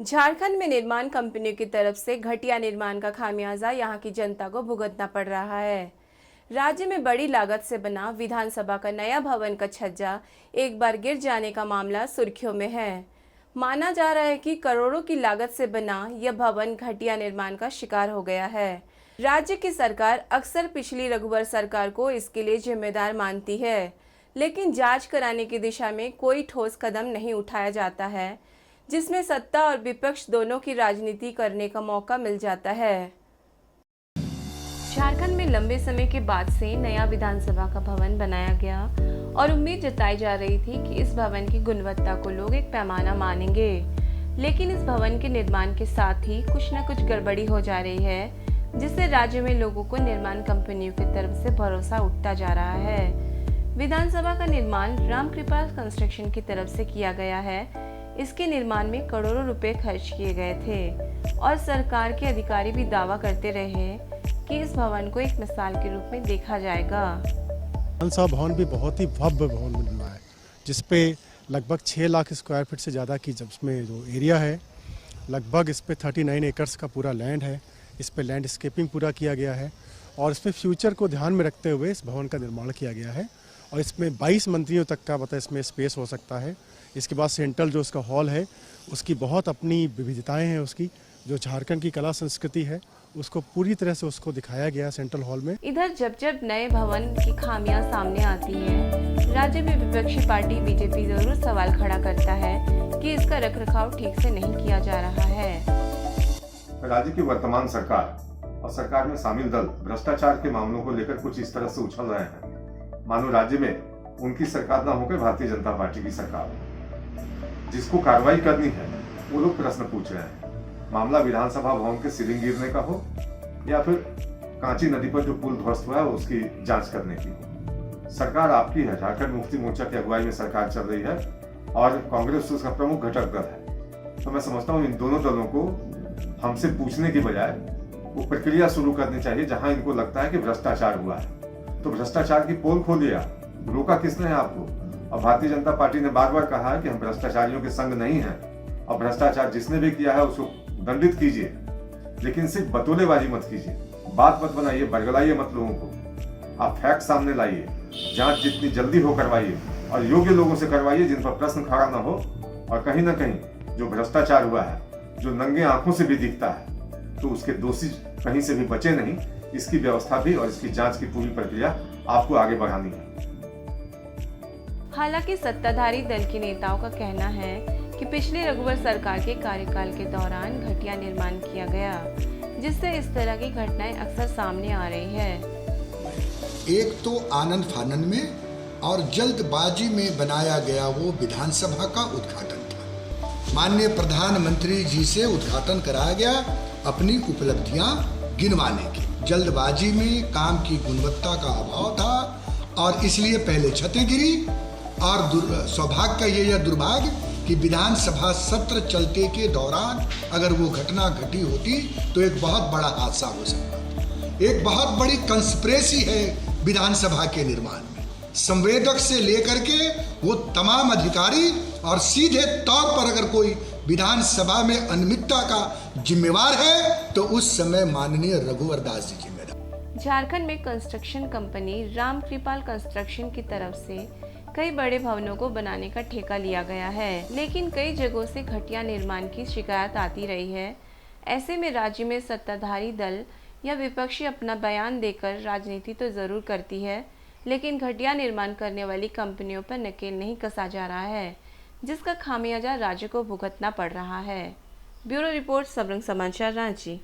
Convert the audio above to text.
झारखंड में निर्माण कंपनियों की तरफ से घटिया निर्माण का खामियाजा यहां की जनता को भुगतना पड़ रहा है। राज्य में बड़ी लागत से बना विधानसभा का नया भवन का छज्जा एक बार गिर जाने का मामला सुर्खियों में है। माना जा रहा है कि करोड़ों की लागत से बना यह भवन घटिया निर्माण का शिकार हो गया है। राज्य की सरकार अक्सर पिछली रघुवर सरकार को इसके लिए जिम्मेदार मानती है, लेकिन जांच कराने की दिशा में कोई ठोस कदम नहीं उठाया जाता है, जिसमें सत्ता और विपक्ष दोनों की राजनीति करने का मौका मिल जाता है। झारखंड में लंबे समय के बाद से नया विधानसभा का भवन बनाया गया और उम्मीद जताई जा रही थी कि इस भवन की गुणवत्ता को लोग एक पैमाना मानेंगे, लेकिन इस भवन के निर्माण के साथ ही कुछ न कुछ गड़बड़ी हो जा रही है, जिससे राज्य में लोगों को निर्माण कंपनियों की तरफ से भरोसा उठता जा रहा है। विधानसभा का निर्माण रामकृपाल कंस्ट्रक्शन की तरफ से किया गया है। इसके निर्माण में करोड़ों रुपए खर्च किए गए थे और सरकार के अधिकारी भी दावा करते रहे कि इस भवन को एक मिसाल के रूप में देखा जाएगा। विधानसभा भवन भी बहुत ही भव्य भवन बन रहा है, जिसपे लगभग 6 लाख स्क्वायर फीट से ज़्यादा की इसमें जो एरिया है, लगभग इस पे 39 एकर्स का पूरा लैंड है। इस पे लैंडस्केपिंग पूरा किया गया है और इस पे फ्यूचर को ध्यान में रखते हुए इस भवन का निर्माण किया गया है और इसमें 22 मंत्रियों तक का इसमें स्पेस हो सकता है। इसके बाद सेंट्रल जो उसका हॉल है, उसकी बहुत अपनी विविधताएं हैं, उसकी जो झारखंड की कला संस्कृति है उसको पूरी तरह से उसको दिखाया गया है सेंट्रल हॉल में। इधर जब नए भवन की खामियां सामने आती हैं, राज्य में विपक्षी पार्टी बीजेपी जरूर सवाल खड़ा करता है कि इसका रखरखाव ठीक से नहीं किया जा रहा है। राज्य की वर्तमान सरकार और सरकार में शामिल दल भ्रष्टाचार के मामलों को लेकर कुछ इस तरह से उछल रहे हैं मानो राज्य में उनकी सरकार न होकर भारतीय जनता पार्टी की सरकार। जिसको कार्रवाई करनी है वो लोग प्रश्न पूछ रहे हैं। मामला विधानसभा भवन के सीलिंग गिरने का हो या फिर कांची नदी पर जो पुल ध्वस्त हुआ है उसकी जांच करने की हो। सरकार आपकी है, झारखंड मुक्ति मोर्चा की अगुवाई में सरकार चल रही है और कांग्रेस उसका प्रमुख घटक दल है। तो मैं समझता हूँ इन दोनों दलों को हमसे पूछने की बजाय वो प्रक्रिया शुरू करनी चाहिए जहां इनको लगता है कि भ्रष्टाचार हुआ है। तो भ्रष्टाचार की पोल खोलिए, रोका किसने है आपको? और भारतीय जनता पार्टी ने बार बार कहा है कि हम भ्रष्टाचारियों के संग नहीं हैं और भ्रष्टाचार जिसने भी किया है उसको दंडित कीजिए, लेकिन सिर्फ बतौलेबाजी मत कीजिए, बात मत बनाइए, बरगलाइए मत लोगों को। आप फैक्ट सामने लाइए, जांच जितनी जल्दी हो करवाइए और योग्य लोगों से करवाइए जिन पर प्रश्न खड़ा न हो। और कहीं ना कहीं जो भ्रष्टाचार हुआ है, जो नंगे आंखों से भी दिखता है, तो उसके दोषी कहीं से भी बचे नहीं। इसकी व्यवस्था भी और इसकी जांच की पूरी प्रक्रिया आपको आगे बढ़ानी है। हालांकि सत्ताधारी दल के नेताओं का कहना है कि पिछली रघुवर सरकार के कार्यकाल के दौरान घटिया निर्माण किया गया, जिससे इस तरह की घटनाएं अक्सर सामने आ रही है। एक तो आनंद फानन में और जल्दबाजी में बनाया गया वो विधानसभा का उद्घाटन था। माननीय प्रधानमंत्री जी से उद्घाटन कराया गया अपनी उपलब्धियां गिनवाने की। जल्दबाजी में काम की गुणवत्ता का अभाव था और इसलिए पहले छतें गिरी और सौभाग्य का ये या दुर्भाग्य कि विधानसभा सत्र चलते के दौरान अगर वो घटना घटी होती तो एक बहुत बड़ा हादसा हो सकता। एक बहुत बड़ी कंस्पिरेसी है विधानसभा के निर्माण में। संवेदक से लेकर के वो तमाम अधिकारी और सीधे तौर पर अगर कोई विधानसभा में अनियमितता का जिम्मेवार है तो उस समय माननीय रघुवर दास जी जिम्मेदार। झारखंड में कंस्ट्रक्शन कंपनी रामकृपाल कंस्ट्रक्शन की तरफ से कई बड़े भवनों को बनाने का ठेका लिया गया है, लेकिन कई जगहों से घटिया निर्माण की शिकायत आती रही है। ऐसे में राज्य में सत्ताधारी दल या विपक्षी अपना बयान देकर राजनीति तो जरूर करती है, लेकिन घटिया निर्माण करने वाली कंपनियों पर नकेल नहीं कसा जा रहा है, जिसका खामियाजा राज्य को भुगतना पड़ रहा है। ब्यूरो रिपोर्ट, सबरंग समाचार, रांची।